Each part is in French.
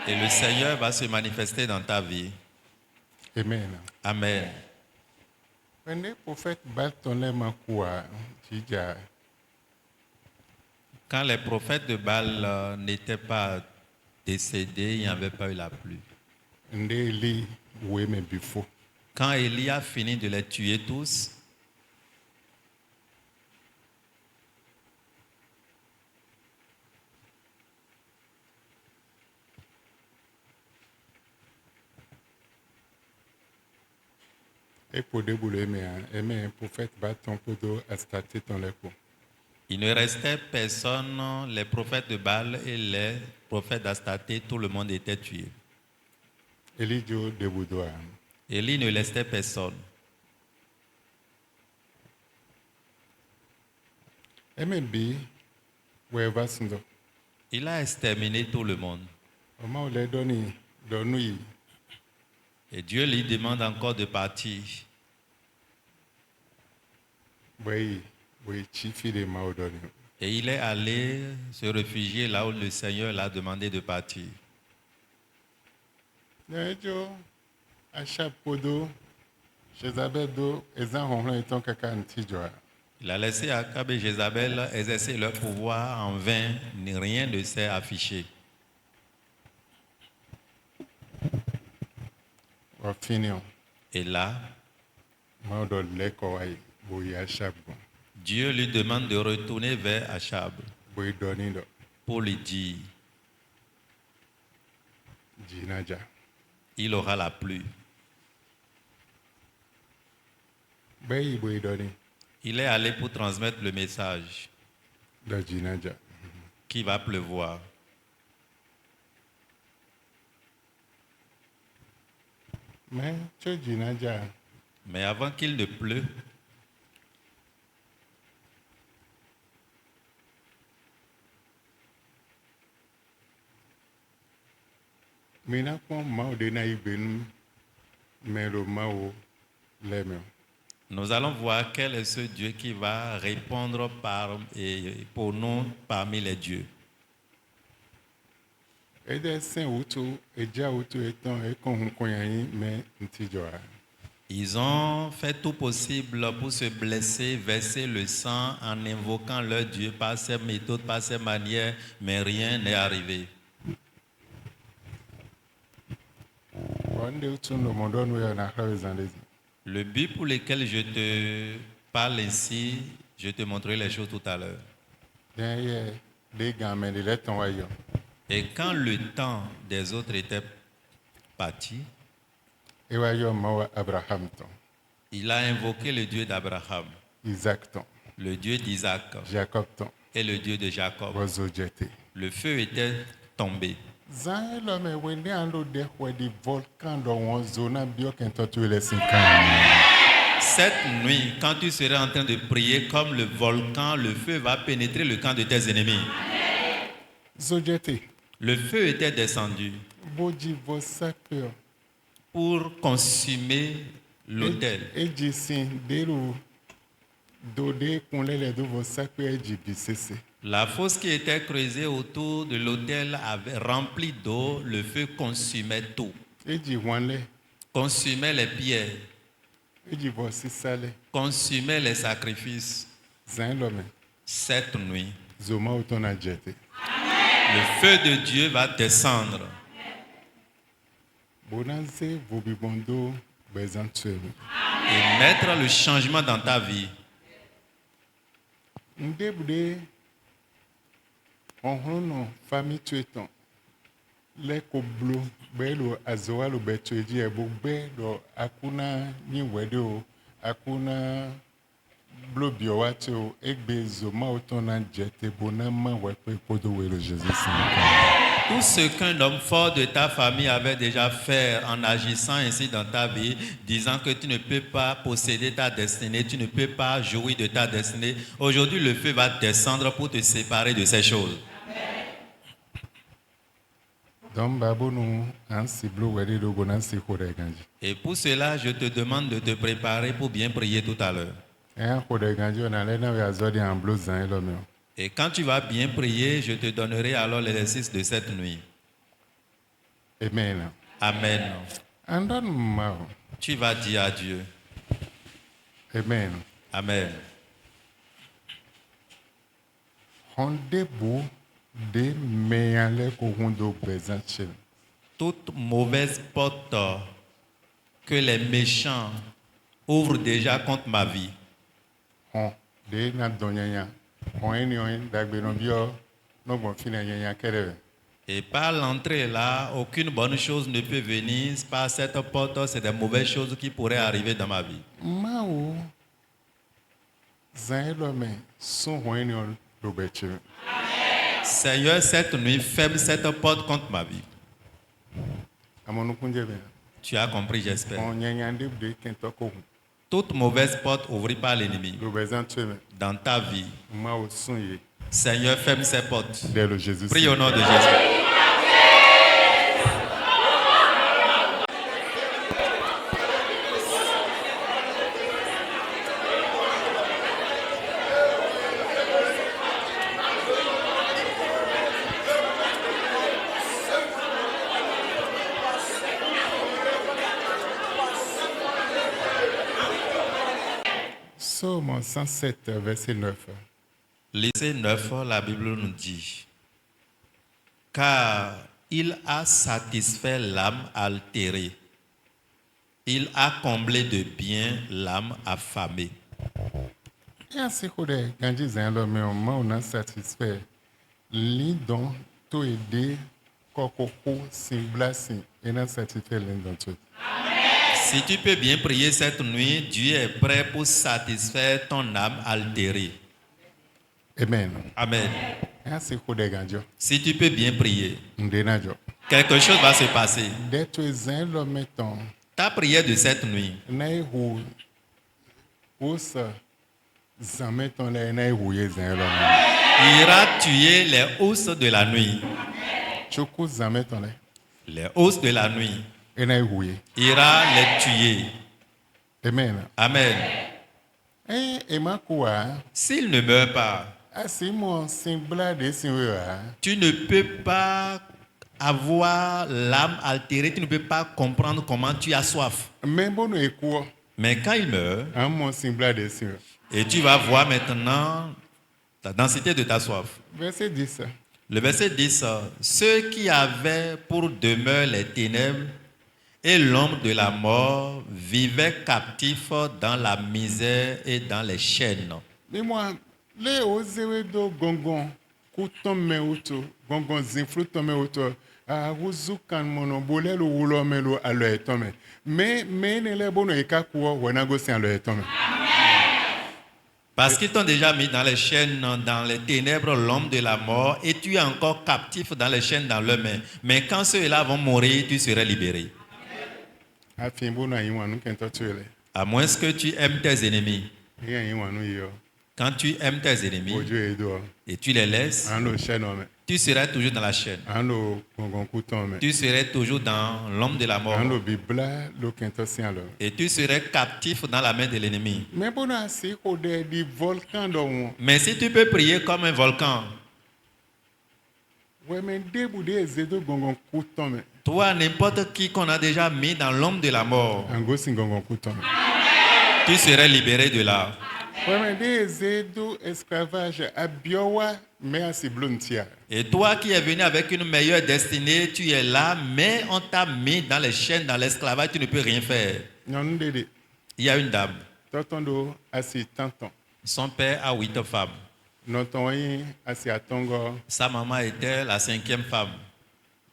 Et le Seigneur va se manifester dans ta vie. Amen. Amen. When the prophet Baltonle Jija, Quand les prophètes de Baal n'étaient pas décédés, il n'y avait pas eu la pluie. Ndeli Weme Bifo, Quand Élie a fini de les tuer tous, et pour débouler, un prophète Balton Podo a starté dans les cours. il ne restait personne, les prophètes de Baal et les prophètes d'Astaté, tout le monde était tué. Elidio Deboudoa, Élie ne laissait personne. MB, Weva Sundo, Il a exterminé tout le monde. Oma le Donui, Et Dieu lui demande encore de partir. Oui, Chifi de Maodoni. Et il est allé se réfugier là où le Seigneur l'a demandé de partir. Nejo, Achab Podo, Jézabel, Ezan Honlon et ton kaka Antijoa. Il a laissé Akab et Jézabel exercer leur pouvoir en vain, rien ne s'est affiché. Opinion, Et là, Maodol Lekowai, Boy Achab, Dieu lui demande de retourner vers Achab Boy Donido, pour lui dire, Jinaja. il aura la pluie. Bay Boy Doni, Il est allé pour transmettre le message da Jinaja. qu'il va pleuvoir. Mais, tu Jinaja, Mais avant qu'il ne pleut, Mina kon Mao de Naïben, mais le Mao l'aime. nous allons voir quel est ce Dieu qui va répondre pour nous parmi les dieux. Et des saints outou, et déjà outou étant, et qu'on connaît, mais Ntijoa. Ils ont fait tout possible pour se blesser, verser le sang en invoquant leur Dieu par ces méthodes, par ces manières, mais rien n'est arrivé. Wande outou no mondon ou yana krawe zandezi. Le but pour lequel je te parle ici, je te montrerai les choses tout à l'heure. Derrière, des gamins, des lettres en voyant. Et quand le temps des autres était parti, Et voyons Mao Abraham ton, il a invoqué le Dieu d'Abraham, Isaac ton, le Dieu d'Isaac Jacob ton, et le Dieu de Jacob. Ozo Jete. Le feu était tombé. Zan l'homme wende ando de di volcan dans un zone bio qu'un tu les 5 ans. Cette nuit, quand tu seras en train de prier comme le volcan, le feu va pénétrer le camp de tes ennemis. Zojete, Le feu était descendu Boji Vosapio, pour consumer l'autel. Ejisin, Delu, Dode, Kunle, les deux Vosapio, Ejibisese. La fosse qui était creusée autour de l'autel avait rempli d'eau. Le feu consumait tout. Eji Wanle, Consumait les pierres, Eji Vosisale, consumait les sacrifices. Zan l'homme, Cette nuit, Zoma Otona Jete. le feu de Dieu va descendre Bonanze, Vobibondo, Bezantuel. et mettre le changement dans ta vie. Ndebde, on famille tueton. Les coblo, belo, azoalo, betueji, ebogbe, do akuna, ni wedo, akuna, blobio, wato, egbe, zoma, otona, jete, bonama, wepe, podo, welo, Jésus. Tout ce qu'un homme fort de ta famille avait déjà fait en agissant ainsi dans ta vie, disant que tu ne peux pas posséder ta destinée, tu ne peux pas jouir de ta destinée. Aujourd'hui, le feu va descendre pour te séparer de ces choses. Donc, babounou, un ciblo, wedo, bonansi, kodeganji. Et pour cela, je te demande de te préparer pour bien prier tout à l'heure. Un kodeganji, on a l'air d'un azodi en bleu, zan, l'homme. Et quand tu vas bien prier, je te donnerai alors l'exercice de cette nuit. Amen. Amen. Andon ma. Tu vas dire à Dieu. Amen. Amen. Honde bo de meyale ko hundo bezanche. Toute mauvaise porte que les méchants ouvrent déjà contre ma vie. Hon de na donyanya. On eni on dagbe no bio no bon fina nyanya kerebe. Et par l'entrée là, aucune bonne chose ne peut venir. Par cette porte, c'est des mauvaises choses qui pourraient arriver dans ma vie. Mao zaelo me son eni on do beche. Seigneur, cette nuit, ferme cette porte contre ma vie. Amonu kunjebe. Tu as compris, j'espère. On nyanya de kento ko Toute mauvaise porte ouvrie par l'ennemi do bezanche me. dans ta vie, Mao sonye. Seigneur, ferme ces portes. Dès le Jésus. Prie au nom de Jésus. Psaume 107, verset 9. Verset 9, la Bible nous dit, car il a satisfait l'âme altérée, il a comblé de bien l'âme affamée. Et ainsi que Ganji Zendo, mais au moins on a satisfait. L'idon, tout aider, kokoko, simblasi, et on a satisfait l'idon tout. Si tu peux bien prier cette nuit, Dieu est prêt pour satisfaire ton âme altérée. Amen. Amen. Et ainsi que Ganji, Si tu peux bien prier, Ndenajo. quelque chose va se passer. Dès que Zendo mettons, Ta prière de cette nuit Naïhou, Ousa, Zameton, Naïhouye Zendo. ira tuer les hausses de la nuit. Choku Zameton, Les hausses de la nuit et Naïhouye. ira les tuer. Amen. Amen. Et ma quoi, S'il ne meurt pas, asi mon simbla de sinwea. tu ne peux pas avoir l'âme altérée, tu ne peux pas comprendre comment tu as soif. Mais bon, écoute, Mais quand il meurt, un mon simbla de sinwea. et tu vas voir maintenant la densité de ta soif. Verset 10. Le verset 10, ceux qui avaient pour demeure les ténèbres et l'ombre de la mort vivaient captifs dans la misère et dans les chaînes. Mais moi, les osewe do gongon, kouton me auto, gongon zinflu tome auto, a wuzukan mono bole lo wulo melo a lo etome. Mais ne le bono ekakuo, wenago si a lo etome. Parce qu'ils t'ont déjà mis dans les chaînes, dans les ténèbres, l'homme de la mort, et tu es encore captif dans les chaînes dans leurs mains. Mais quand ceux-là vont mourir, tu seras libéré. Afin bono ayiwanu kento tuele. À moins que tu aimes tes ennemis. Iya ayiwanu yo. Quand tu aimes tes ennemis Ojo edo. et tu les laisses, Ando shenome. tu seras toujours dans la chaîne. Ando gongon kouton. Tu serais toujours dans l'homme de la mort. Ando bibla lo kento si alo. Et tu serais captif dans la main de l'ennemi. Mais bon, asi kode di volcan do won. Mais si tu peux prier comme un volcan, Ouais, mais debout des zedo gongon kouton me. toi, n'importe qui qu'on a déjà mis dans l'homme de la mort, Ango si gongon kouton. tu serais libéré de là. Ouais, mais des zedo esclavage abiowa mais asi bluntia. Et toi qui es venu avec une meilleure destinée, tu es là, mais on t'a mis dans les chaînes, dans l'esclavage, tu ne peux rien faire. Non dede. Il y a une dame, Totondo asi tanton. son père a 8 femmes. Noton yi asi atongo. Sa maman était la 5e femme.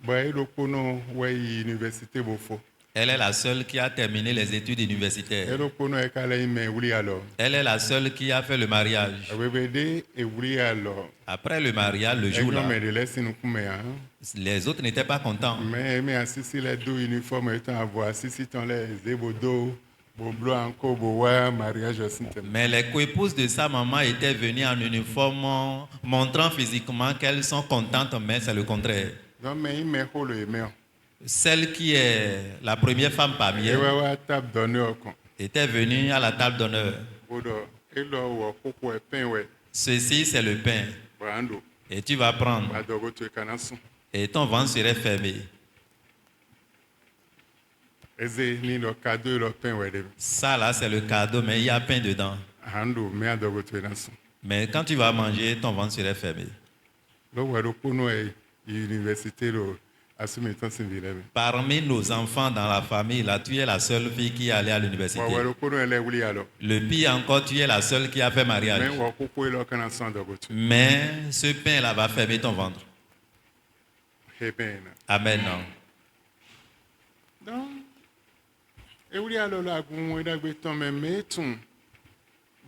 Boy lo kono ouais université bofo. Elle est la seule qui a terminé les études universitaires. Elo kono e kala ime wuli alors. Elle est la seule qui a fait le mariage. Awebede e wuli alors. Après le mariage, le jour là, Mais de laisser kume hein. les autres n'étaient pas contents. Mais assisi les deux uniformes étant à voir, assisi ton les zébodo, boblo encore boa, mariage aussi. Mais les coépouses de sa maman étaient venues en uniforme, montrant physiquement qu'elles sont contentes, mais c'est le contraire. Non mais il me rôle et mais. Celle qui est la première femme parmi elles Ewa table d'honneur kon. était venue à la table d'honneur. Bodo, elo wo koko e pain ouais. Ceci, c'est le pain. Brando. Et tu vas prendre. Badogo tu ekanasu. Et ton ventre serait fermé. Eze ni lo cadeau lo pain wede. Ça là, c'est le cadeau, mais il y a pain dedans. Hando me adogo tu enasu. Mais quand tu vas manger, ton ventre serait fermé. Lo wero kuno e université lo assume ton sinvileme. Parmi nos enfants dans la famille, là, tu es la seule fille qui est allée à l'université. Wa wero kuno ele wuli alo. Le pire encore, tu es la seule qui a fait mariage. Mais wa koko elo kanasu adogo tu. Mais ce pain-là va fermer ton ventre. Hebena. Amen. Donc e wuli alo la gun we dagbe ton me metun.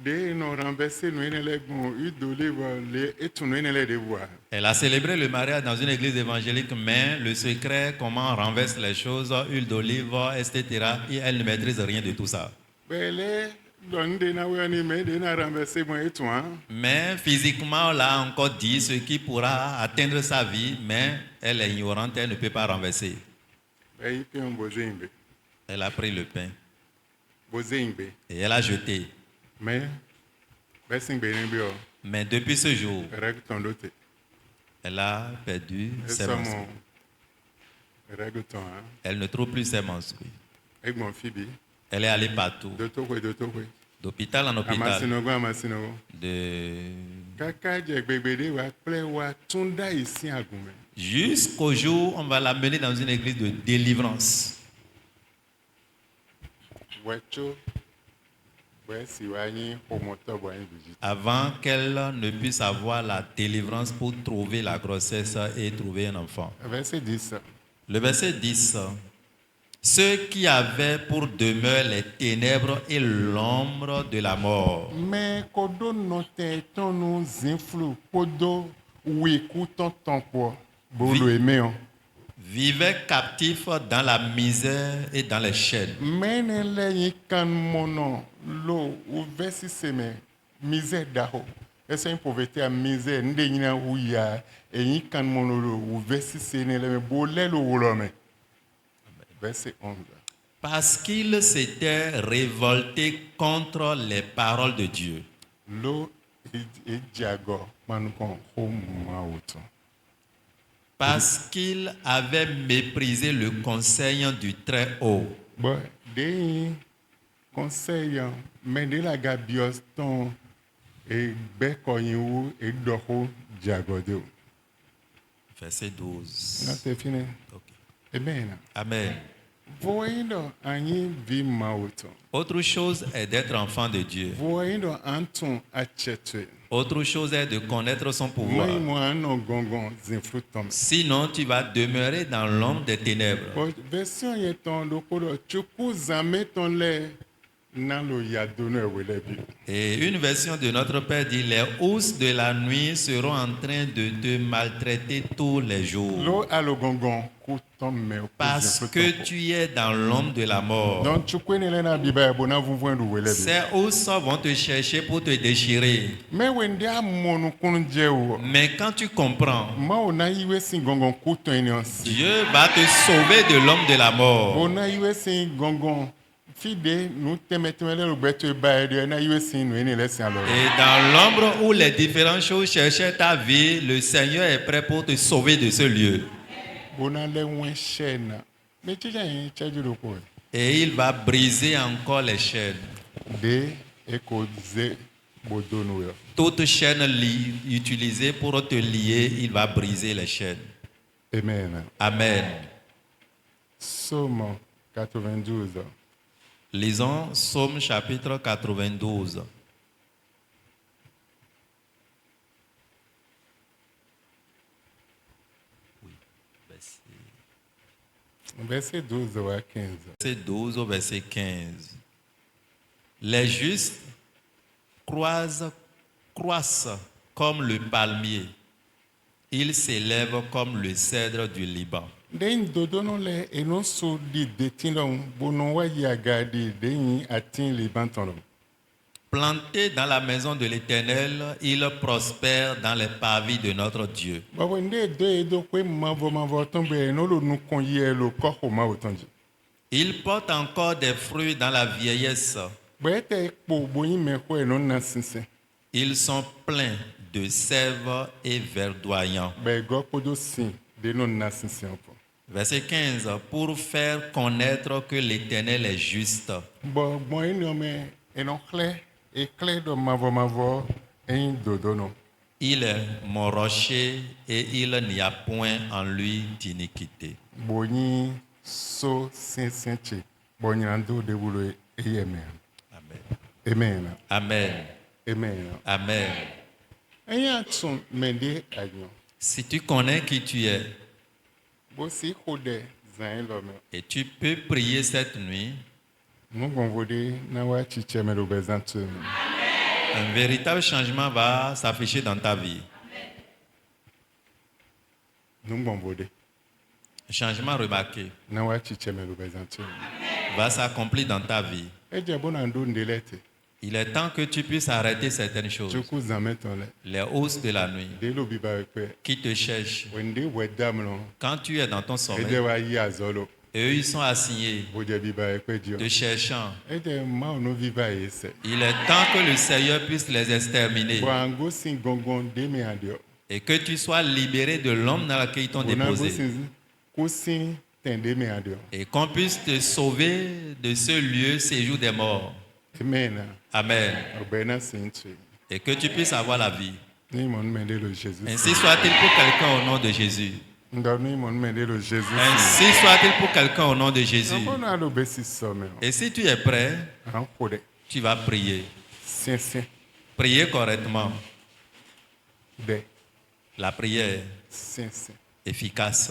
De no renverser no enele gun idolive le etun enele de voir. Elle a célébré le mariage dans une église évangélique, mais le secret, comment on renverse les choses, huile d'olive, etc., et elle ne maîtrise rien de tout ça. Bele donne de na we ni me de na renverser mo etun hein. Mais physiquement, on l'a encore dit, ce qui pourra atteindre sa vie, mais elle est ignorante, elle ne peut pas renverser. Be ipi on bozimbe. Elle a pris le pain Bozimbe. et elle a jeté. Mais besingbe ni bi o. Mais depuis ce jour, Règle ton doté. elle a perdu Et ses ça menstrues. mon règle ton hein. Elle ne trouve plus ses menstrues. Avec mon fibi. Elle est allée partout, De to kwe. d'hôpital en hôpital, Amasinogo. de... Kaka je gbegbede wa ple wa tunda isi agume. jusqu'au jour où on va l'amener dans une église de délivrance. Wecho. Ouais, si wani homoto bo yin visite. Avant qu'elle ne puisse avoir la délivrance pour trouver la grossesse et trouver un enfant. Verset 10. Le verset 10. Ceux qui avaient pour demeure les ténèbres et l'ombre de la mort Mais kodo note ton nous influe kodo oui couton ton po. Bolo aimé on. vivaient captifs dans la misère et dans les chaînes. Menele yikan mono lo ou verset seme misère daho. Essa une pauvreté à misère nde nyina uya e yikan mono lo ou verset senele me bolelo wolome. Verset 11. Parce qu'ils s'étaient révoltés contre les paroles de Dieu. Lo e jago manukon homa auto. Parce qu'ils avaient méprisé le conseil du Très-Haut. Bon, des conseils, mais de la gabios ton et bekoyin et doko diagode. Verset 12. Non, c'est fini. Ok. Amen. Amen. Voyons anyi vi mauto. Autre chose est d'être enfant de Dieu. Voyons anton achetwe. Autre chose est de connaître son pouvoir. Moi moi no gongon zinfrutom. Sinon, tu vas demeurer dans l'ombre des ténèbres. Bon, version yeton dokoro chuku zame ton le nalo yadono welebi. Et une version de notre Père dit, les housses de la nuit seront en train de te maltraiter tous les jours. Lo alo gongon kutom me Parce que tu es dans l'ombre de la mort. donc chukwe ne lena biba bona vuvwendu welebi. Ces housses vont te chercher pour te déchirer. Mais wende amonu kunjewo. Mais quand tu comprends, Ma ona iwe sin gongon kuto enionsi. Dieu va te sauver de l'homme de la mort. Ona iwe sin gongon fide nous temetemele lo beto baede na iwe sin no ene lesin alors. Et dans l'ombre où les différentes choses cherchaient ta vie, le Seigneur est prêt pour te sauver de ce lieu. Bona le wen chaîne. Mais tu as charge de quoi? Et il va briser encore les chaînes. De ekoze bodono yo. Toute chaîne utilisée pour te lier, il va briser les chaînes. Amen. Amen. Somme 92. Lisons Psaume chapitre 92. Verset 12 à 15. Verset 12 au verset 15. Les justes croissent comme le palmier. Ils s'élèvent comme le cèdre du Liban. Den dodono le enoso di detinlon bonon wa yagadi den atin le bantono. Plantés dans la maison de l'Éternel, ils prospèrent dans les parvis de notre Dieu. Babo nde do edo kwe mavo tombe no lo nu kon ye lo ko ho ma otonji. Ils portent encore des fruits dans la vieillesse. Bete po boyin me ko no na sinse. Ils sont pleins de sève et verdoyant. bɛ gɔ kpodo sin de no na sinsin pɔ. Verset 15, pour faire connaître que l'Éternel est juste. bɔn gbɔn yi nɔ mɛ enɔ xlẽ exlẽ dɔ mavɔmavɔ eyin dodo no. Il est mon rocher et il n'y a point en lui d'iniquité. bonyi so sinsin tse bɔn nyina do de bolo eye mɛ. Amen. amen. Amen. amen. Amen. eya tún mɛ de ayan. Si tu connais qui tu es bó si xɔ dɛ zan yi lɔ mɛ. et tu peux prier cette nuit, nugbɔnfo de na wa tsitsɛ mɛ do bɛ zan tu mi. un véritable changement va s'afficher dans ta vie. nugbɔnfo de Un changement remarqué na wa tsitsɛ mɛ do bɛ zan tu mi. va s'accomplir dans ta vie. edze bona do nde lɛ te. Il est temps que tu puisses arrêter certaines choses. tsoku zan mɛ tɔn lɛ. Les hausses de la nuit de lo bi ba pɛ. qui te cherchent. wende wɛ dam lɔ. Quand tu es dans ton edze sommeil, wa yi azɔ lɔ. et eux ils sont assignés, bodze bi ba pɛ di te o. cherchant. edze maaw no vi ba yi sɛ. Il est temps que le Seigneur puisse les exterminer bɔn ango sin gɔngɔn de mi adi o. et que tu sois libéré de l'homme dans lequel ils t'ont bona ango déposé sin ko sin tɛn de mi adi o. et qu'on puisse te sauver de ce lieu séjour des morts. amen. Amen. ɔbɛ na sin tse. Et que tu puisses avoir la vie. ni mɔnu mɛ de lo jésus. Ainsi soit-il pour quelqu'un au nom de Jésus. ndɔ ni mɔnu mɛ de lo jésus. Ainsi soit-il pour quelqu'un au nom de Jésus. nɔbɔnu alo bɛ si sɔmɛ o. Et si tu es prêt, an ko dɛ. tu vas prier. sinsin Prier correctement. dɛ La prière sinsin. efficace.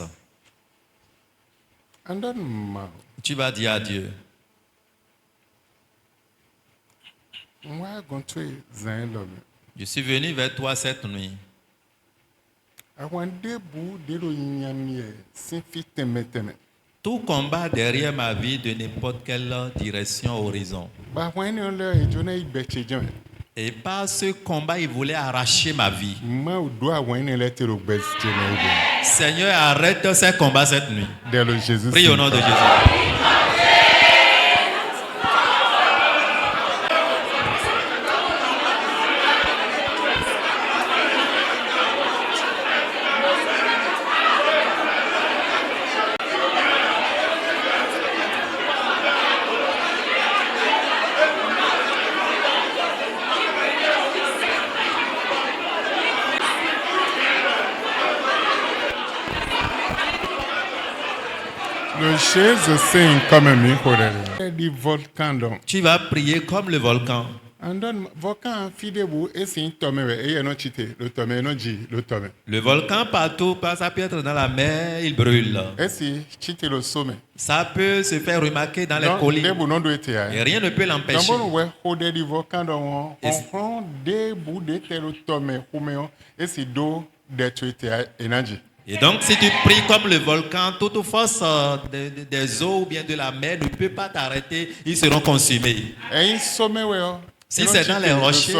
an dɔ ma o. Tu vas dire à Dieu, n wa gɔn to ye zan yi lɔ mɛ. je suis venu vers toi cette nuit. àwọn débù dèrò yíyan yẹ sinfi tẹmẹtẹmẹ. Tout combat derrière ma vie de n'importe quelle direction horizon. bàwọn ẹni ọlọ ìjọ náà ìgbẹ̀tsẹ̀ jọ ẹ̀. Et par ce combat, il voulait arracher ma vie. má o do àwọn ẹni ẹlẹ́tẹ̀rọ gbẹ̀tsẹ̀ náà ìbò. Seigneur, arrête ces combats cette nuit. dẹ̀rọ jésus. Prie au nom de Jésus. le jésus sẹ́yìn kọ́mẹ̀ mi kò rẹ̀ rẹ̀. di volcan dɔn. Tu vas prier comme le volcan. an dɔn volcan fi débù esi ń tɔmɛ wẹ̀ eyẹ náà tite ló tɔmɛ náà jì ló tɔmɛ. Le volcan, partout, ça peut être dans la mer, il brûle. esi tite ló sọmɛ. Ça peut se faire remarquer dans les dɔn collines. débù náà do ete Et yà. rien ne peut l'empêcher. dɔnbɔn wẹ̀ kó dé di volcan dɔn wọn. Et- ɔhɔn débù de tẹ ló tɔmɛ kúmɛ wọn esi do dẹ̀tù ete yà enájì. Et donc, si tu pries comme le volcan, toute force des eaux ou bien de la mer ne peut pas t'arrêter, ils seront consumés. ẹ̀yin sọmẹ wẹ̀ ọ́. Si c'est dans les rochers,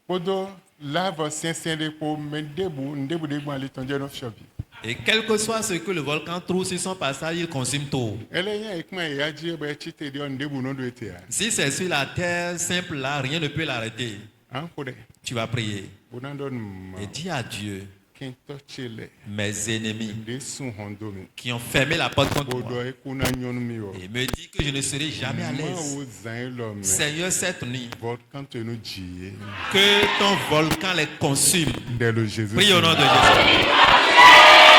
kodo lave sincère de po me débù de gbọ́n alẹ́ tọ́jú ẹ̀rọ ṣọ́ọ̀bì. et quel que soit ce que le volcan trouve sur son passage, il consume tout. ẹlẹ́yìn ìpín ẹ̀yà jí ẹ̀bẹ̀ ẹ̀chí tèdè ọ̀ débù náà do ètè yà. Si c'est sur la terre simple là, rien ne peut l'arrêter. à ń kó dẹ̀ Tu vas prier bonadọ́ nù mà et dis à Dieu, kí n tọ́ tse lẹ̀ mes ennemis de sùn hàn domi. qui ont fermé la porte contre kodò moi ẹ̀kú náà nyọ́nu mi wọ̀. et me dit que je ne serai jamais à má l'aise. wo zan yín lọ mẹ́. Seigneur, cette nuit, volcan tó inú jì yé. que ton volcan les consume. dẹ̀ lo jésus. Prie au nom de Jésus.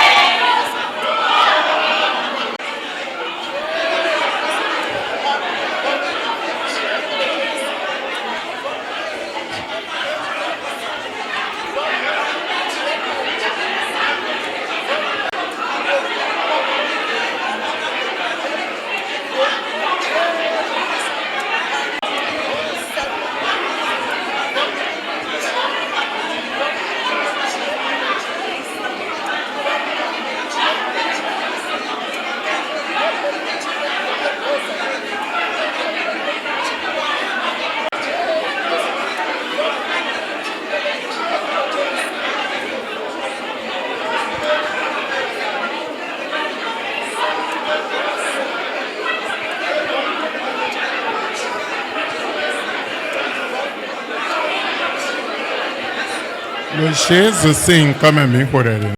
Lo Jésus sing comme un micro de.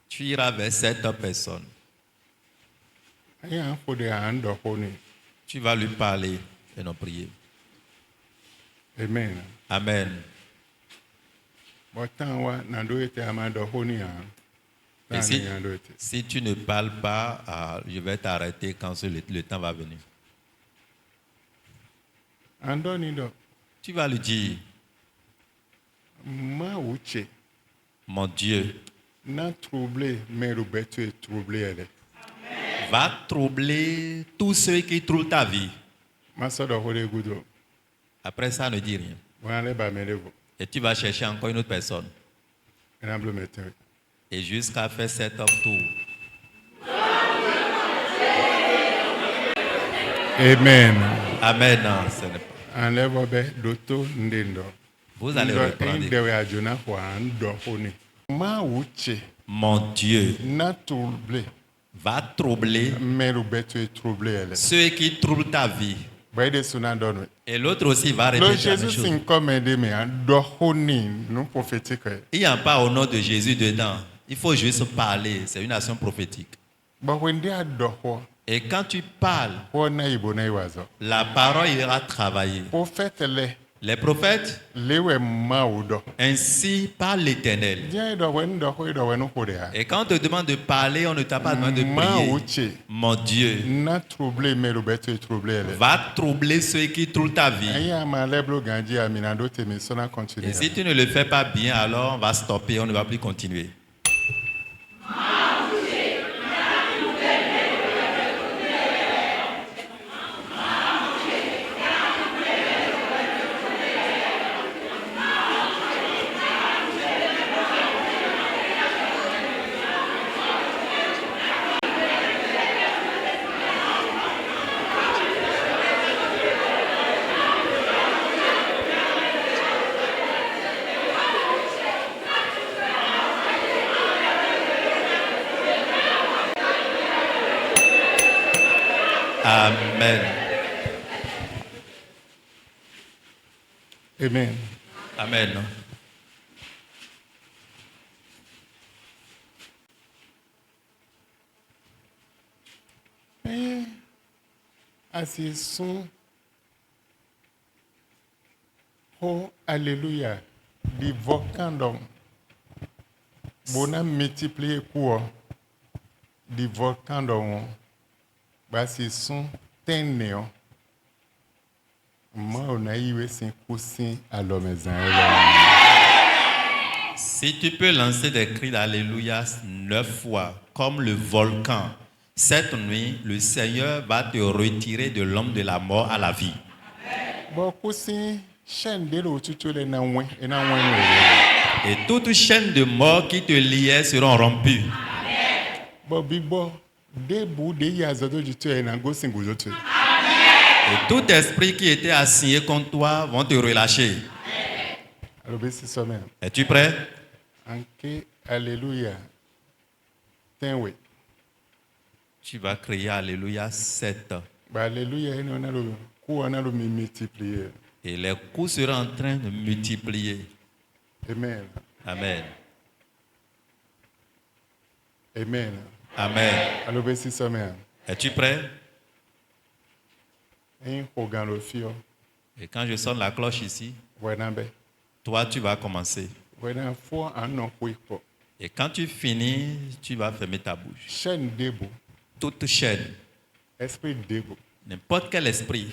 Tu iras vers cette personne. Tu vas lui parler et non prier. Amen. Amen. Et si tu ne parles pas, je vais t'arrêter quand le temps va venir. Tu vas lui dire, mon Dieu, va troubler tous ceux qui troublent ta vie. Après ça, ne dis rien. Et tu vas chercher encore une autre personne. Et jusqu'à faire 7 tours. Amen. Amen. Non, ce n'est pas. Vous allez reprendre. Mon Dieu va troubler ceux qui troublent ta vie. Et l'autre aussi va répéter la même chose. Il n'y a pas au nom de Jésus dedans. Il faut juste parler. C'est une action prophétique. Et quand tu parles, la parole ira travailler. Les prophètes, ainsi parle l'Éternel. Et quand on te demande de parler, on ne t'a pas demandé de prier. Mon Dieu va troubler ceux qui troublent ta vie. Et si tu ne le fais pas bien, alors on va stopper, on ne va plus continuer. Amen. Amen. Amen. Assisons. Oh, alléluia. Du volcan donc. Bon, multiplié quoi? Du volcan donc. Assisons. Ténéon. Moi, on a eu un coussin à l'homme. Si tu peux lancer des cris d'Alléluia 9 fois, comme le volcan, cette nuit, le Seigneur va te retirer de l'homme de la mort à la vie. Et toutes chaînes de mort qui te liaient seront rompues. Et tout esprit qui était assigné contre toi vont te relâcher. Es-tu prêt? Alléluia. Tu vas crier Alléluia 7. Alléluia. Et les coups seront en train de multiplier. Amen. Amen. Amen. Amen. Es-tu prêt? Et quand je sonne la cloche ici, toi tu vas commencer. Et quand tu finis, tu vas fermer ta bouche. Toute chaîne, n'importe quel esprit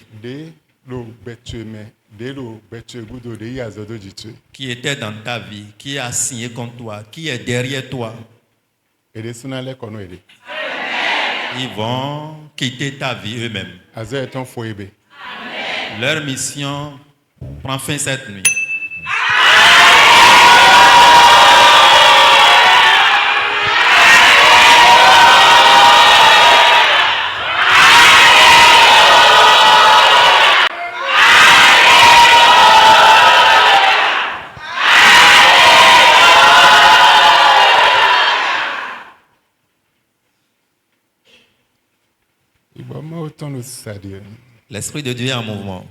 qui était dans ta vie, qui est assigné contre toi, qui est derrière toi, ils vont quitter ta vie eux-mêmes. Leur mission prend fin cette nuit. L'Esprit de Dieu est en mouvement.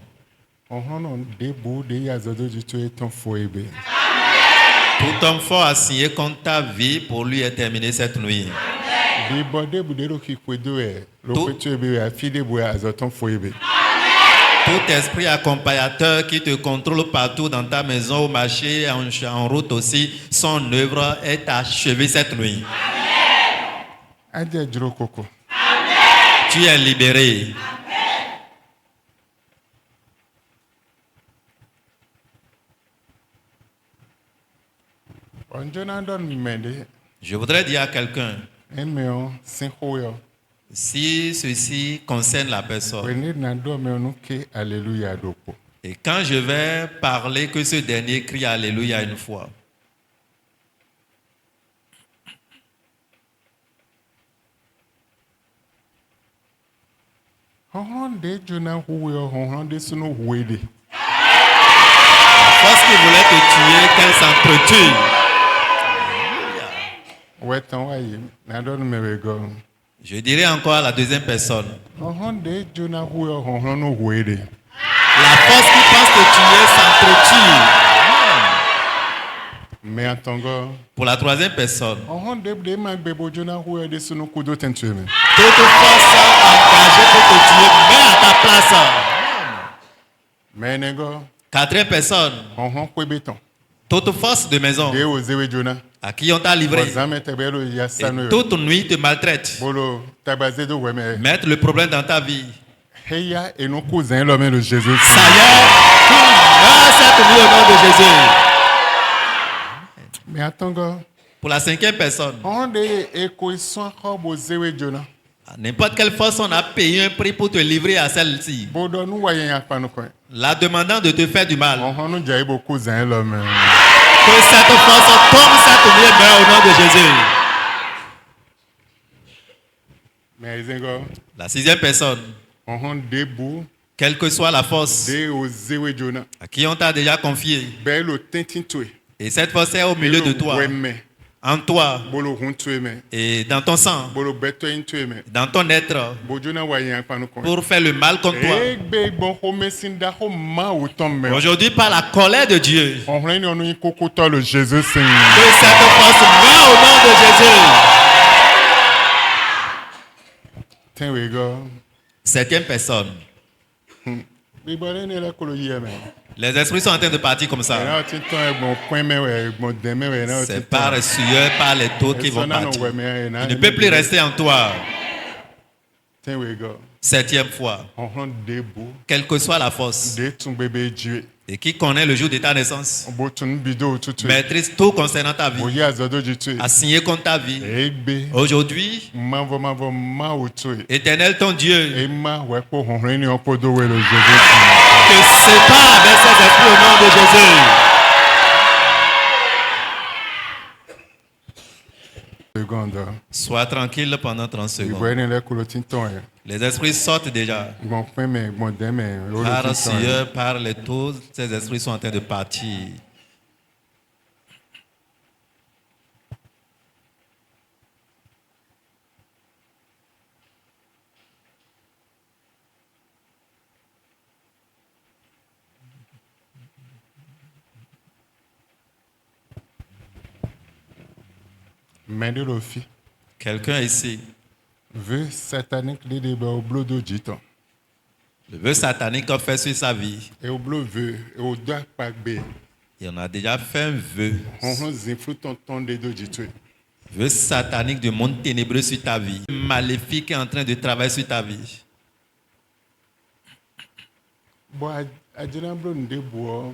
Tout homme fort a signé contre ta vie pour lui est terminé cette nuit. Bibode budero kikwedo lokwetu ebe afide bo azoton foyebe. Tout esprit accompagnateur qui te contrôle partout dans ta maison, au marché, en route aussi, son œuvre est achevée cette nuit. Adia juro koko. Tu es libéré. Onjona don mende Je voudrais dire à quelqu'un, enmeo sinhoyo. si ceci concerne la personne, Wene na do me onuke alléluia dopo. et quand je vais parler, que ce dernier crie Alléluia une fois. Honde jona huyo honde sunu huede. Parce qu'il voulait te tuer, qu'elle s'entretue. Wetan waye na don mewego. Je dirais encore à la deuxième personne, Honde jona huyo honde huede. la force qui pense te tuer s'entretue. Me atongo. Pour la troisième personne, Honde de magbebo jona huyo de sunu kudo tentueme. toute force engagée pour te tuer, mets à ta place. Menego Quatrième personne, honhon kwebeton. toute force de maison De ozewe jona. à qui on t'a livré, Ozame tebelo et yasano. toute nuit te maltraite, Bolo tabazedo weme. mettre le problème dans ta vie. Heya et nos cousins l'homme de Jésus. Ça y est, tu meurs cette nuit au nom de Jésus. Mais attends, Pour la cinquième personne, on est écoissant comme ozewe jona. à n'importe quelle force, on a payé un prix pour te livrer à celle-ci, Bodo nous voyons ya panoko. la demandant de te faire du mal. On nous dit beaucoup cousins l'homme. Que cette force tombe cette nuit et meurt au nom de Jésus. Mais zengo, La sixième personne, on debout quelle que soit la force de ozewe jona. à qui on t'a déjà confié, Belo tintintwe. et cette force est au milieu de toi, Weme. en toi Bolo huntweme. et dans ton sang, Bolo beto intweme. dans ton être, Bojona voyons ya panoko. pour faire le mal contre toi. Egbe bon homesinda ho ma utombe. Aujourd'hui, par la colère de Dieu, On règne en nous kokoto le Jésus Seigneur. que cette force meurt au nom de Jésus. Tiens we go. Septième personne, Bibole ne la kolo yeme. les esprits sont en train de partir comme ça. C'est par les sueurs, par les taux qui vont partir. Il ne peut plus rester en toi. Septième fois, quelle que soit la force, et qui connaît le jour de ta naissance, maîtrise tout concernant ta vie, a signé contre ta vie. Aujourd'hui, Éternel ton Dieu, te sépare avec ces esprits au nom de Jésus. Sois tranquille pendant 30 secondes. Les esprits sortent déjà. Par sueur, par les taux, ces esprits sont en train de partir. Quelqu'un ici, Vœu satanique de débat au bleu de Jiton. le vœu satanique a fait sur sa vie. Et au bleu vœu, et au doigt pas bé. Et on a déjà fait un vœu. On influe ton de Jiton. Vœu satanique du monde ténébreux sur ta vie. Maléfique est en train de travailler sur ta vie. Bon, à Djenabro Ndebois,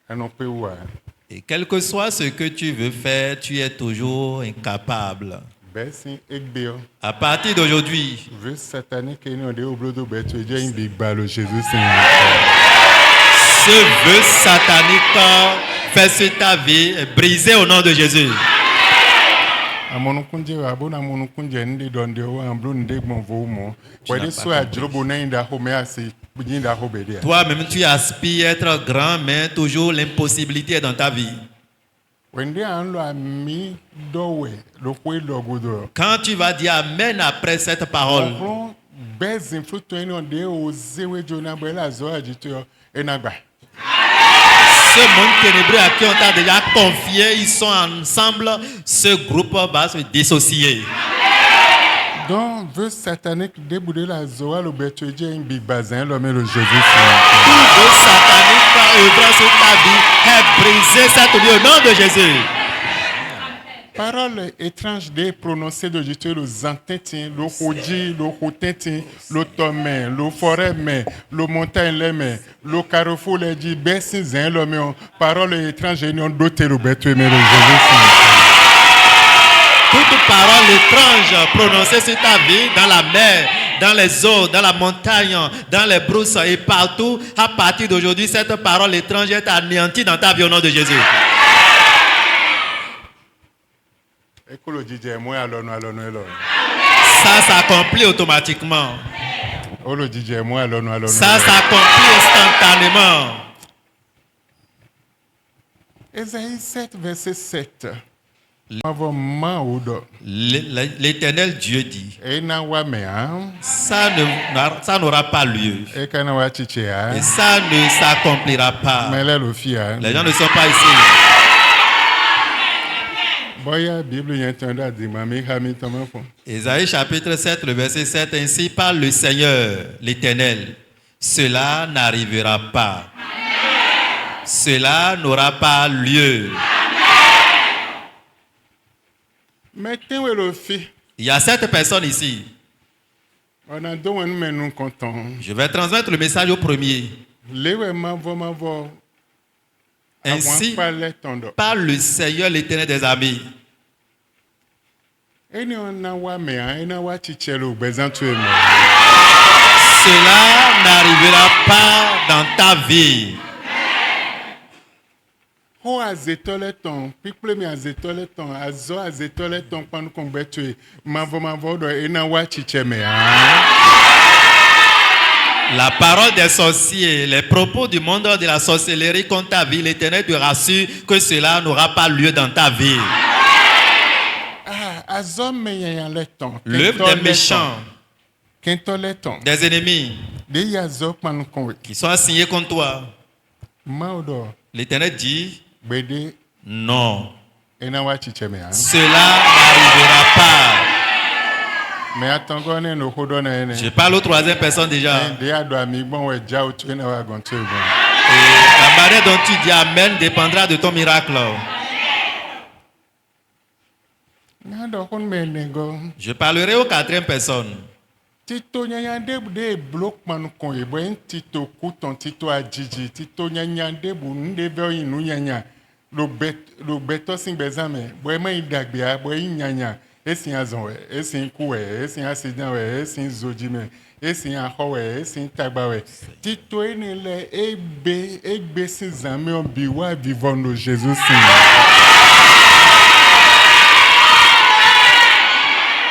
on peut voir. Et quel que soit ce que tu veux faire, tu es toujours incapable. Bessin Egbeo. À partir d'aujourd'hui, Vœu satanique et nous au bleu de Beto, il y a une big balle au Jésus Seigneur. ce vœu satanique fait sur ta vie est brisé au nom de Jésus. Amonukunje abona amonukunje ndi donde o amblo ndi monvomo. Wede so adrobo na inda ho me asi bujinda ho bedia. Toi-même, tu aspires à être grand, mais toujours l'impossibilité est dans ta vie. Wende anlo ami dowe lo kwe logodo. Quand tu vas dire Amen après cette parole, Bez influto eno de o zewe jona bela zo ajito enagba. Ce monde ténébreux à qui on t'a déjà confié, ils sont ensemble, ce groupe va se dissocier. Donc, vœu satanique débouler la zoa, le bétudier, un big bazin, l'homme et le Jésus. Tout vœu satanique œuvrant sur ta vie est brisé cette nuit au nom de Jésus. Parole étrange des prononcées de Jésus, le zantetin, le hodji, le hotetin, le tomé, le forêt, le montagne, le carrefour, le dit, bessin, zin, l'homme, parole étrange, non doté, le bétudier, mais le Jésus. Toute parole étrange prononcée sur ta vie, dans la mer, dans les eaux, dans la montagne, dans les brousses et partout, à partir d'aujourd'hui, cette parole étrange est anéantie dans ta vie au nom de Jésus. Ça s'accomplit automatiquement. Ça s'accomplit instantanément. Ésaïe 7, verset 7. L'Éternel Dieu dit, ça n'aura pas lieu. Et ça ne s'accomplira pas. Les gens ne sont pas ici. Ésaïe chapitre 7, le verset 7, ainsi parle le Seigneur, l'Éternel. Cela n'arrivera pas. Cela n'aura pas lieu. Il y a 7 personnes ici. Je vais transmettre le message au premier. Ainsi parle le Seigneur, l'Éternel des armées. Cela n'arrivera pas dans ta vie. La parole des sorciers, les propos du monde de la sorcellerie contre ta vie, l'Éternel te rassure que cela n'aura pas lieu dans ta vie. L'œuvre des méchants, des ennemis qui sont assignés contre toi, l'Éternel dit non, cela n'arrivera pas. Je parle aux troisième personne déjà. Et la manière dont tu dis Amen dépendra de ton miracle. Je parlerai aux quatrième personne.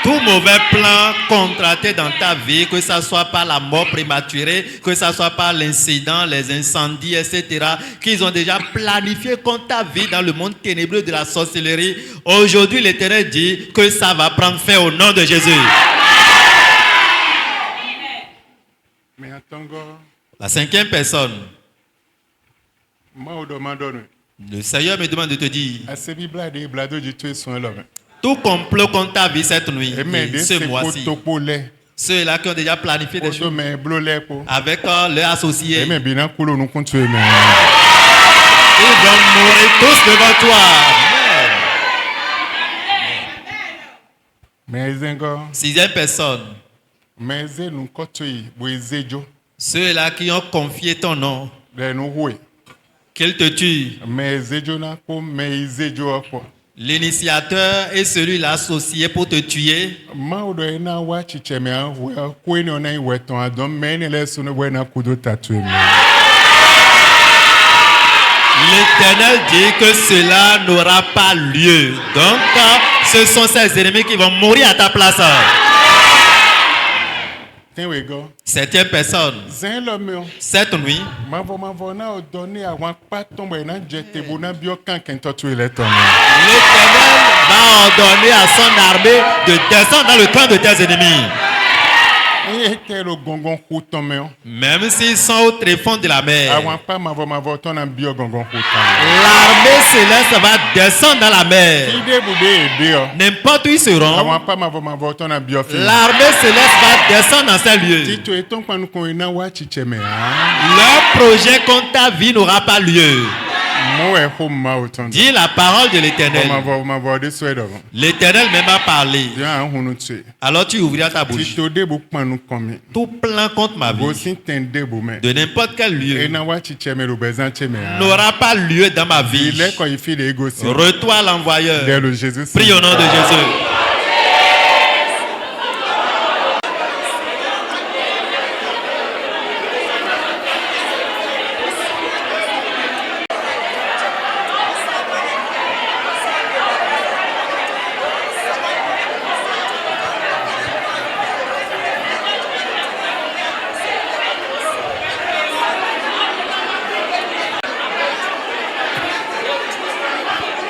Tout mauvais plan contracté dans ta vie, que ce soit par la mort prématurée, que ce soit par l'incident, les incendies, etc., qu'ils ont déjà planifié contre ta vie dans le monde ténébreux de la sorcellerie, aujourd'hui l'Éternel dit que ça va prendre fin au nom de Jésus. La cinquième personne. Le Seigneur me demande de te dire, tout complot contre ta vie cette nuit, ce mois-ci, ceux-là qui ont déjà planifié des choses avec leurs associés, ils vont mourir tous devant toi. Sixième personne. Ceux-là qui ont confié ton nom, qu'ils te tuent. L'initiateur est celui l'associé pour te tuer. L'Éternel dit que cela n'aura pas lieu. Donc, ce sont ces ennemis qui vont mourir à ta place. Septième personne. Cette nuit, l'Éternel va ordonner à son armée de descendre dans le camp de tes ennemis. était le gongon routomé. Même s'ils sont au tréfonds de la mer, Avant pas m'avoir ton bio gongon routomé. l'armée céleste va descendre dans la mer. Idée boudé aider. N'importe où ils seront, Avant pas m'avoir ton bio film. l'armée céleste va descendre dans ces lieux. Si tu es ton quand nous connaissons wa chicheme. Leur projet contre ta vie n'aura pas lieu. Moi est home ma autant. Dis la parole de l'Éternel. M'avoir des souhaits d'avant. L'Éternel même a parlé. Bien on nous tue. Alors tu ouvriras ta Si bouche. tu dé beaucoup nous commis. Tout plan contre ma vie, Voici t'endé boumé. de n'importe quel Et lieu, na wa chicheme le besoin cheme. n'aura pas lieu dans ma vie. Il est quand il fait des négociations. Retour à l'envoyeur. Dès le Jésus. Prie au nom de Jésus.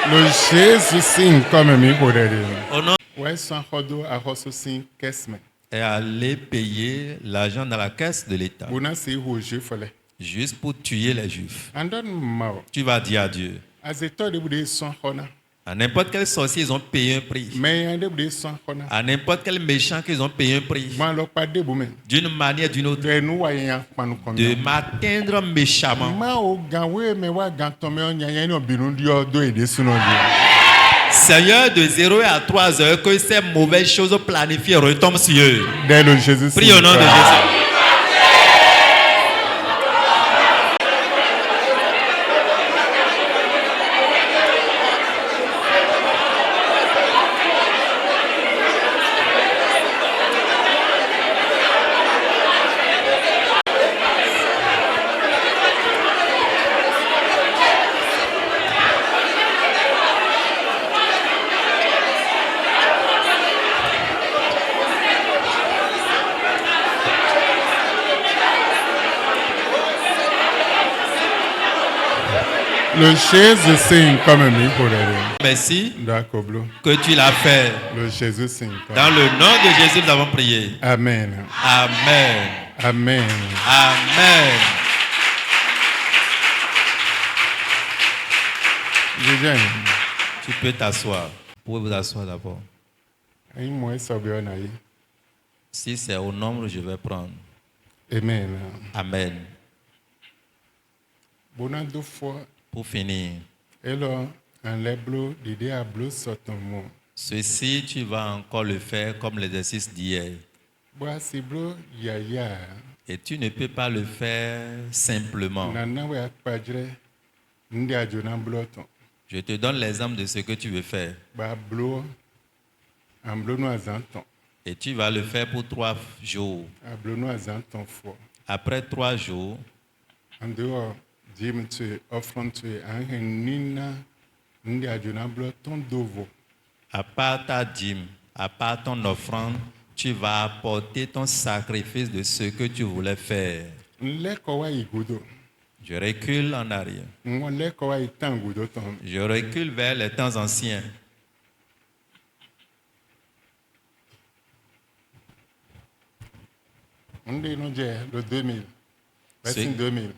Le Jésus signe comme mi kodede. Au nom Ouais, sans hodo a hoso signe kesme. et aller payer l'argent dans la caisse de l'État, Bona si ho je fole. juste pour tuer les Juifs. Andon mao. Tu vas dire à Dieu. Azeto de bude son hona. À n'importe quel sorcier, ils ont payé un prix. Mais ande bude son hona. À n'importe quel méchant qu'ils ont payé un prix. Moi lo pas de boumen. D'une manière ou d'une autre. De nous wayan panu De komi. m'atteindre méchamment. Ma o ganwe me wa gantome onyanya no binu dio do ede suno dio. Seigneur, de 0 à 3 heures, que ces mauvaises choses planifiées retombent sur eux. Dès le Jésus. Prie au nom de Jésus. Le Jésus signe comme mi kodede. Merci D'accord, blo. que tu l'as fait. Le Jésus signe. Dans le nom de Jésus, nous avons prié. Amen. Amen. Amen. Amen. Je viens. Tu peux t'asseoir. Vous pouvez vous asseoir d'abord. Aïe moi ça bien aïe. Si c'est au nombre, je vais prendre. Amen. Amen. Bona deux fois. Pour finir, Alors, un leblo d'idée à bleu sortant mot. ceci, tu vas encore le faire comme l'exercice d'hier. Bois si bleu ya. Et tu ne peux pas le faire simplement. Nana we akpadre. Ndi ajona bloton. Je te donne l'exemple de ce que tu veux faire. Ba bleu. Un bleu no azanton. Et tu vas le faire pour 3 jours. Un bleu no azanton fo. Après 3 jours, En dehors, Jim tu offrant tu un nina. Ndi ajona bloton dovo. à part ta dîme, à part ton offrande, tu vas apporter ton sacrifice de ce que tu voulais faire. Nleko wa igudo. Je recule en arrière. Nleko wa itangudo ton. Je recule vers les temps anciens. Ndi no je le 2000. Verset C'est- 2000.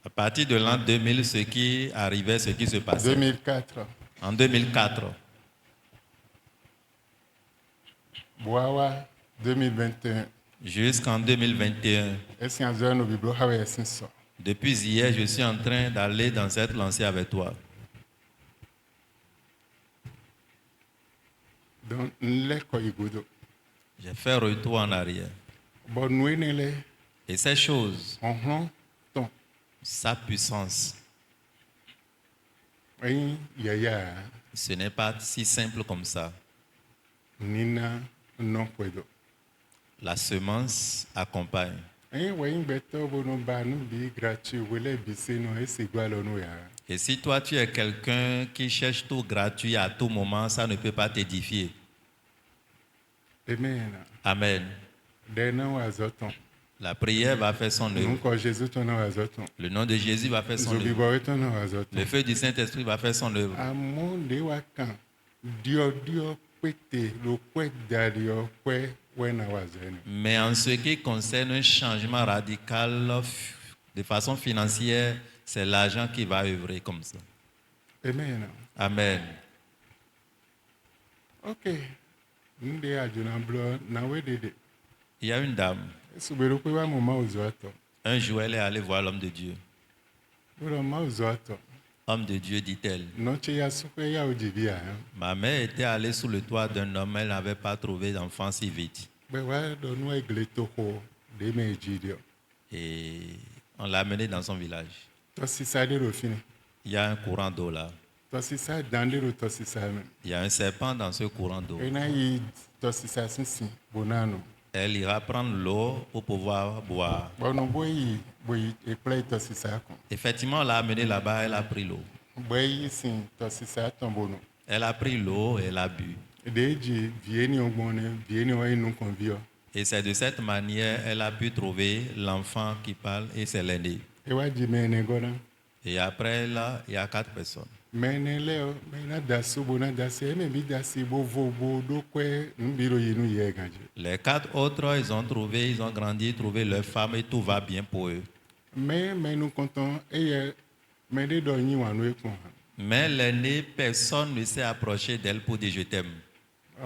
À partir de l'an 2000, ce qui arrivait, ce qui se passait. 2004. En 2004, Boawa 2021. jusqu'en 2021. Est-ce qu'il y a un biblio hawe ça? Depuis hier, je suis en train d'aller dans cette lancée avec toi. Donc, l'eko igudo. J'ai fait retour en arrière. Bon, nous nele, Et ces choses, ton. sa puissance, Aïe, yaya, ce n'est pas si simple comme ça. nina, non puedo. La semence accompagne. Aïe, ouais, beto, bono banu bi gratuit, wele bise no ese gualo no ya. Et si toi, tu es quelqu'un qui cherche tout gratuit à tout moment, ça ne peut pas t'édifier. Amen. Amen. Dena wa zoton. La prière va faire son œuvre. Nunko Jésus ton wa zoton. Le nom de Jésus va faire son œuvre. Zobibo ton wa zoton. Le feu du Saint-Esprit va faire son œuvre. Amon de wa kan. Dio pete, lo kwe dadio kwe when I was in. Mais en ce qui concerne un changement radical de façon financière, c'est l'argent qui va œuvrer comme ça. Amen. Amen. Okay. Nde ajuna blo na we dede. Il y a une dame. Subero pe wa mama uzoato. Un jour, elle est allée voir l'homme de Dieu. Bro ma uzoato. Homme de Dieu, dit-elle. No che ya supe ya ojibia. Ma mère était allée sous le toit d'un homme, elle n'avait pas trouvé d'enfant si vite. Be wa do no egleto ho de me jidio. Et on l'a amené dans son village. To sisa de ro fini. Il y a un courant d'eau là. To sisa dande ro to sisa me. Il y a un serpent dans ce courant d'eau. Ena yi to sisa sinsin bonano. Elle ira prendre l'eau pour pouvoir boire. Bono boyi e play to sisa ko. Effectivement, on l'a amené là-bas, elle a pris l'eau. Boyi sin to sisa tombono. Elle a pris l'eau et elle a bu. Deji vieni ogbone, vieni o inu convio. Et c'est de cette manière elle a pu trouver l'enfant qui parle et c'est l'aîné. E wa ji mene gona. Et après là, il y a 4 personnes. Mene leo, mena dasu bona dasi, eme bi dasi bo vobo do kwe mbiro yinu ye ganje. Les 4 autres, ils ont trouvé, ils ont grandi, trouvé leur femme et tout va bien pour eux. Mais nous comptons, et mene do nyi wanu e kon. Mais l'aîné, personne ne s'est approché d'elle pour dire je t'aime.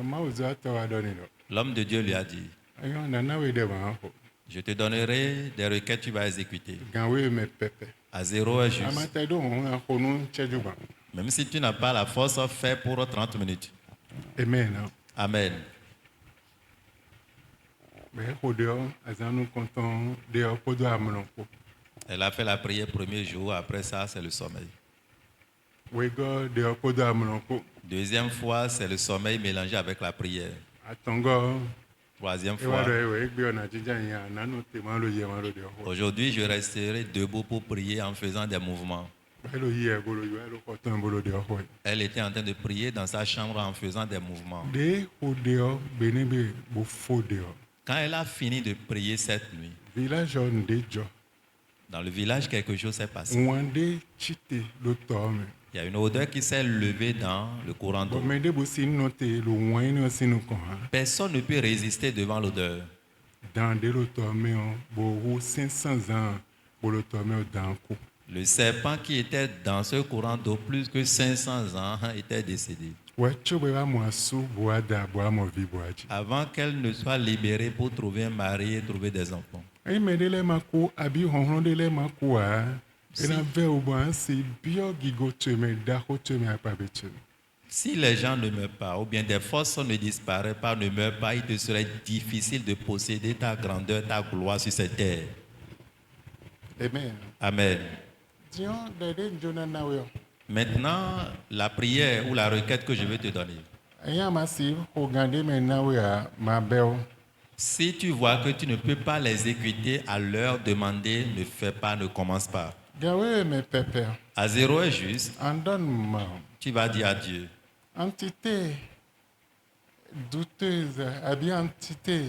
Ma uzo ato wa doni do. L'homme de Dieu lui a dit, Ayo na na we de ba ho. je te donnerai des requêtes, tu vas exécuter. Gan we me pepe. À 0 heure juste. Amata do on a honu cheju ba. Même si tu n'as pas la force, fais pour 30 minutes. Amen. Amen. Mais ho de azanu comptons de podo amlonko. Elle a fait la prière premier jour, après ça, c'est le sommeil. We go de podo amlonko. Deuxième fois, c'est le sommeil mélangé avec la prière. Atongo. Troisième E wa fois, do we gbe ona jinja yan nanu te ma lo ye ma lo de ho. aujourd'hui, je resterai debout pour prier en faisant des mouvements. Elo ye bolo yo elo koton bolo de ho. Elle était en train de prier dans sa chambre en faisant des mouvements. De ho de ho benebe bo fo de ho. Quand elle a fini de prier cette nuit, Village on de jo. dans le village, quelque chose s'est passé. Mwande chite lo tome. Il y a une odeur qui s'est levée dans le courant Bo d'eau. mende bo sin note lo wine o sinu kon ha. Personne ne peut résister devant l'odeur. Dans de lo tome on bo hu 500 ans bo lo tome o dan ko. Le serpent qui était dans ce courant d'eau plus que 500 ans était décédé. Wa chobe wa mo asu bo ada bo amo vi bo aji. Avant qu'elle ne soit libérée pour trouver un mari et trouver des enfants. Ai medele mako abi honhon dele mako a. Ena ve o bo ansi bio gigo teme da ho teme apabe teme. Si les gens ne meurent pas, ou bien des forces ne disparaissent pas, ne meurent pas, il te serait difficile de posséder ta grandeur, ta gloire sur cette terre. Amen. Amen. Dion dede njona na we. Maintenant, la prière ou la requête que je vais te donner. Aya masi ho gande me na we a ma beo. Si tu vois que tu ne peux pas l'exécuter à l'heure demandée, ne fais pas, ne commence pas. Gawe me pepe. À 0 heure juste, Andon ma. tu vas dire à Dieu, Entité douteuse, abi entité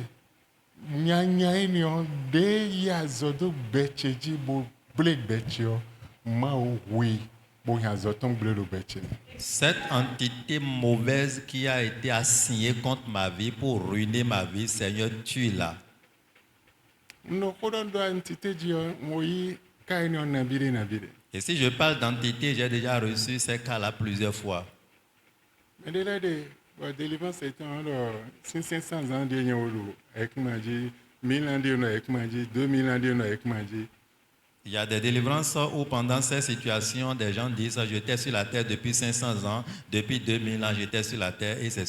nyanya ni on de ya zodo becheji bo blek bechio ma oui bo ya zoton blelo beche. cette entité mauvaise qui a été assignée contre ma vie pour ruiner ma vie, Seigneur, tu es là. No kodon do entité dio moyi kai ni on na bire. Et si je parle d'entité, j'ai déjà reçu ces cas-là plusieurs fois. Mais de là de wa délivrance était en 500 ans de nyolo avec maji 1000 ans de no avec maji 2000 ans de no avec maji. Il y a des délivrances où pendant ces situations, des gens disent « J'étais sur la terre depuis 500 ans, depuis 2000 ans, j'étais sur la terre. » Et ce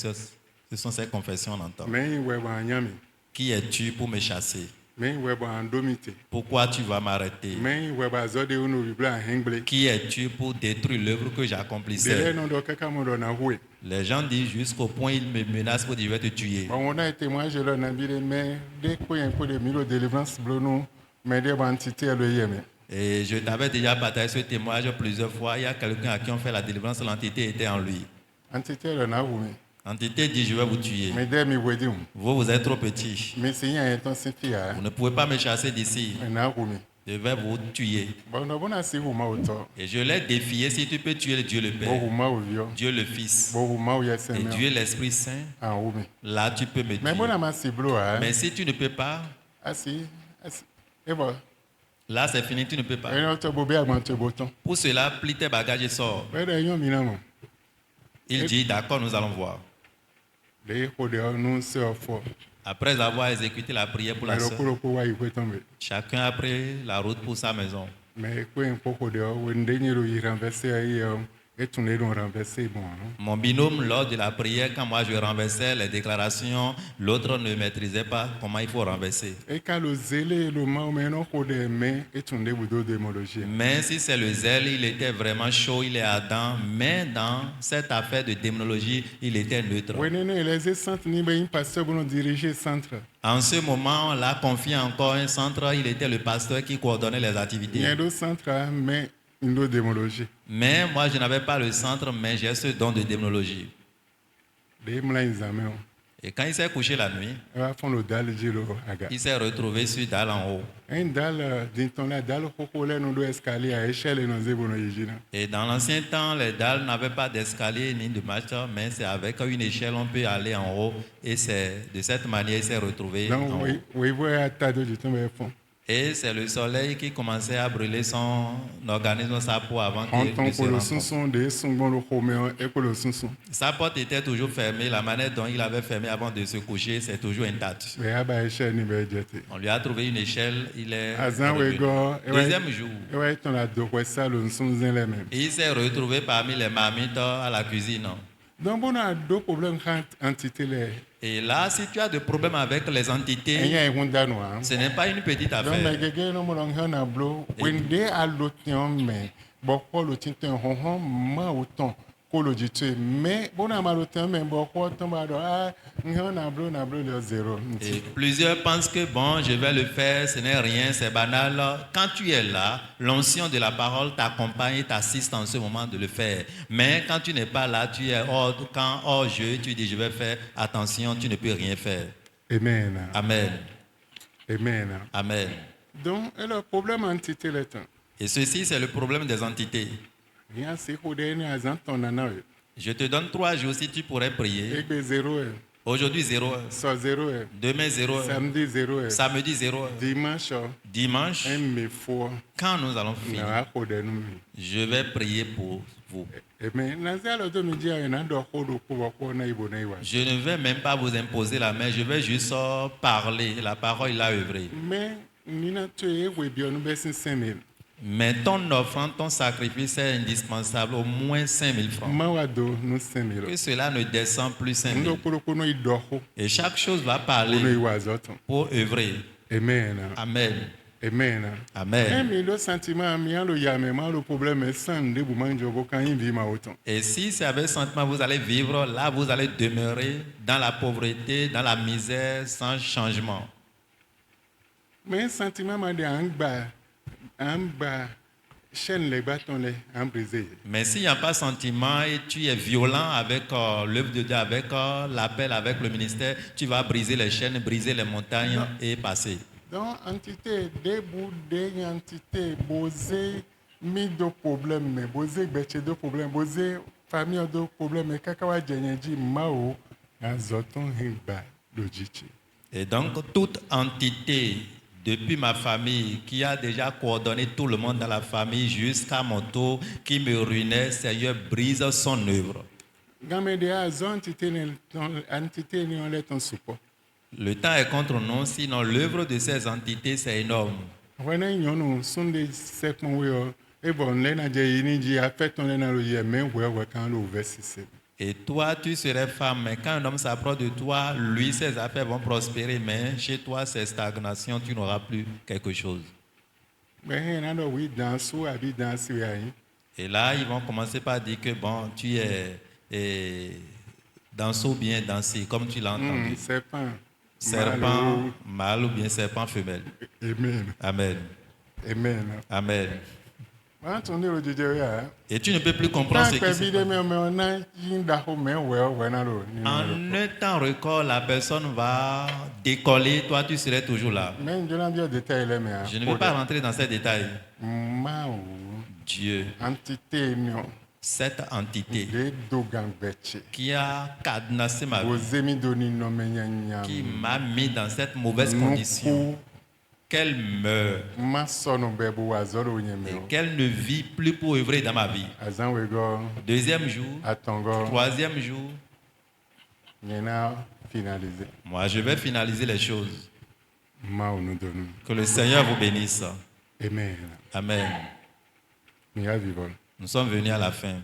sont ces confessions qu'on entend. Mais ouais ba nyami. Qui es-tu pour me chasser? Mais ouais ba andomite. Pourquoi tu vas m'arrêter? Mais ouais ba zode uno bibla hengle. Qui es-tu pour détruire l'œuvre que Dele j'accomplissais? non do kaka mo do na hue. Les gens disent jusqu'au point ils me menacent pour dire « Je vais te tuer. Bon on a été moi je le na bire mais dès ko yen ko de milo délivrance blono mais de entité le yeme. » Et je t'avais déjà partagé ce témoignage plusieurs fois. Il y a quelqu'un à qui on fait la délivrance, l'entité était en lui. Entité le na hue. L'entité dit « Je vais vous tuer. Mais de mi wedum. Vous êtes trop petit. Mais c'est un ton sifia. Vous ne pouvez pas me chasser d'ici. Na hue. je vais vous tuer. Bon, no bona si huma uto. Et je l'ai défié, si tu peux tuer Dieu le Bo Père, huma uvio. Dieu le Fils Bo huma et uyaseme. Dieu l'Esprit Saint, Ah umi. là tu peux me Mais bona tuer. ma si blo hein. Mais si tu ne peux pas, Asi. Ebo. là c'est fini, tu ne peux pas. Eno to bobe agmante boton. Pour cela, plie tes bagages et sors. Bede yon minamo. Il dit, d'accord, nous allons voir. De ko de onu se ofo. Après avoir exécuté la prière pour la Ero sœur, kuro ko wa ikwe tombe. chacun a pris la route pour sa maison. Mais ko en poko de o wende nyiro yi renverser ayi et tourner don renverser bon. Mon binôme, lors de la prière, quand moi je renversais les déclarations, l'autre ne maîtrisait pas comment il faut renverser. Et quand le zélé le ma meno ko de me et tourner budo démologie. Mais si c'est le zèle, il était vraiment chaud, il est ardent, mais dans cette affaire de démonologie, il était neutre. Wenene les centres ni ben pasteur bon diriger centre. En ce moment, on l'a confié encore un centre, il était le pasteur qui coordonnait les Il y activités. a d'autres centres mais une autre démologie. Mais moi, je n'avais pas le centre, mais j'ai ce don de démonologie. Des mla examen. Et quand il s'est couché la nuit, On va faire le dalle giro aga. il s'est retrouvé sur dalle en haut. Un dalle dinton la dalle kokole no do escalier à échelle no zebono yijina. Et dans l'ancien temps, les dalles n'avaient pas d'escalier ni de marche, mais c'est avec une échelle on peut aller en haut. Et c'est de cette manière qu'il s'est retrouvé en Donc haut. oui voit ta do du tombe fond. Et c'est le soleil qui commençait à brûler son organisme, sa peau avant En qu'il tant ne que se le rencontre. sonson de son bon le roméo et que le sonson. Sa porte était toujours fermée. La manière dont il avait fermé avant de se coucher, c'est toujours intact. Mais aba échelle ni be jete. On lui a trouvé une échelle, il est Azan revenu. wego Deuxième jour, et ouais ton la do quoi ça le son zen les mêmes. il s'est retrouvé parmi les marmites à la cuisine. Donc bon a deux problèmes quand entité les. Et là, si tu as des problèmes avec les Et entités, y a un noir. ce n'est pas une petite Donc, affaire. mais quelqu'un no mo na blo when they are lotion mais boko lo tinten honhon ma autant ko lo jitu mais bon na ma lotion mais boko ton ba do ah na blo le zéro. Et plusieurs pensent que bon, je vais le faire, ce n'est rien, c'est banal. Quand tu es là, l'onction de la parole t'accompagne et t'assiste en ce moment de le faire. Mais quand tu n'es pas là, tu es hors jeu, tu dis je vais faire, attention, tu ne peux rien faire. Amen. Amen. Amen. Amen. Donc le problème entité le temps. Et ceci, c'est le problème des entités. Rien c'est ko de ni azan ton na Je te donne 3 jours si tu pourrais prier. et be 0 Aujourd'hui 0 heure, so 0 demain 0 heure, samedi 0 samedi 0 heure, dimanche dimanche, un me fo quand nous allons finir, na ko de nous. je vais prier pour vous. Amen. Na za lo do mi dia na do ko do ko na ibo na iwa. Je ne vais même pas vous imposer la main, je vais juste parler. La parole, il a œuvré. Mais nina to e we bi onu be sin 5000. Mais ton offrande, ton sacrifice est indispensable, au moins 5 000 francs. Ma wa do no Que 5000. cela ne descend plus 5 Ndo 000. ko no ido ko Et chaque chose va no parler iwa zoton. pour œuvrer. Amen. Amen. Amen. Amen. Mais le sentiment mi lo ya me ma le problème est sans de bu manjo bo kan yin vi ma autant. Et si c'est avec sentiment, vous allez vivre, là, vous allez demeurer dans la pauvreté, dans la misère, sans changement. Mais sentiment ma de amba chaîne les bâtons les en brisé. Mais s'il n'y a pas sentiment et tu es violent avec l'œuvre de Dieu, avec l'appel, avec le ministère, tu vas briser les chaînes, briser les montagnes et passer. Donc entité debout des entités posé mi do problème mais posé beche do problème posé famille do problème mais kakawa jenyeji mao azoton heba lojichi. Et donc, toute entité, depuis ma famille, qui a déjà coordonné tout le monde dans la famille jusqu'à mon tour, qui me ruinait, Seigneur, brise son œuvre. Game de azon entité ni on est en support. Le temps est contre nous, sinon l'œuvre de ces entités, c'est énorme. Wena nyono sunde sekmo we e bon le na je yini ji affect on na lo ye men we kan lo verse. Et toi, tu serais femme, mais quand un homme s'approche de toi, lui, ses affaires vont prospérer, mais chez toi, c'est stagnation, tu n'auras plus quelque chose. Mais na do oui dans sou abi dans si ayi. Et là, ils vont commencer par dire que, bon, tu es dansé ou bien dansé, comme tu l'as entendu. Serpent. Serpent mâle ou bien serpent femelle. Amen. Amen. Amen. Amen. Anthony Rodriguez, Et tu ne peux plus comprendre ce qui se passe. En un temps record, la personne va décoller, toi tu serais toujours là. Je ne veux pas rentrer dans ces détails. Dieu, cette entité qui a cadenassé ma vie, qui m'a mis dans cette mauvaise condition, qu'elle meure et qu'elle ne vit plus pour œuvrer dans ma vie. Deuxième jour, troisième jour, moi je vais finaliser les choses. Que le Seigneur vous bénisse. Amen. Amen. Nous sommes venus à la fin.